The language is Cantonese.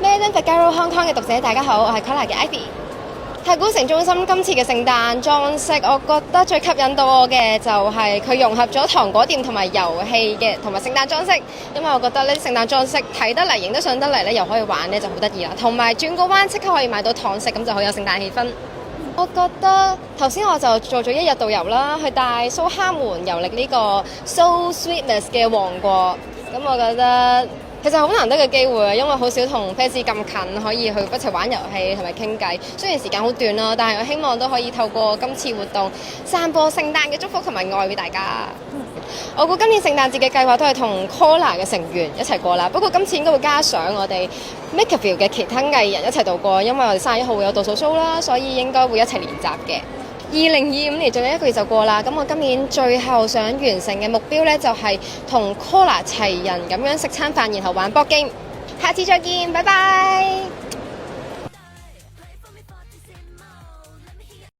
Madame Figaro Hong Kong 嘅讀者大家好，我係 Kala 嘅 Ivy。太古城中心今次嘅聖誕裝飾，我覺得最吸引到我嘅就係佢融合咗糖果店同埋遊戲嘅同埋聖誕裝飾，因為我覺得呢啲聖誕裝飾睇得嚟、影得上得嚟咧，又可以玩咧就好得意啦。同埋轉個彎即刻可以買到糖食，咁就好有聖誕氣氛。我覺得頭先我就做咗一日導遊啦，去帶蘇哈門遊歷呢個 So Sweetness 嘅王國，咁我覺得其實好難得嘅機會啊，因為好少同啡子咁近，可以去一齊玩遊戲同埋傾偈。雖然時間好短啦，但係我希望都可以透過今次活動散播聖誕嘅祝福同埋愛俾大家。我估今年聖誕節嘅計劃都係同 Kola 嘅成員一齊過啦，不過今次應該會加上我哋 MakerVille 嘅其他藝人一齊度過，因為我哋31號會有倒數 show 啦，所以應該會一齊練習嘅。2025年仲有1個月就過啦，咁我今年最後想完成嘅目標呢，就係同 Kola 齊人咁樣食餐飯，然後玩board game。下次再見，拜拜。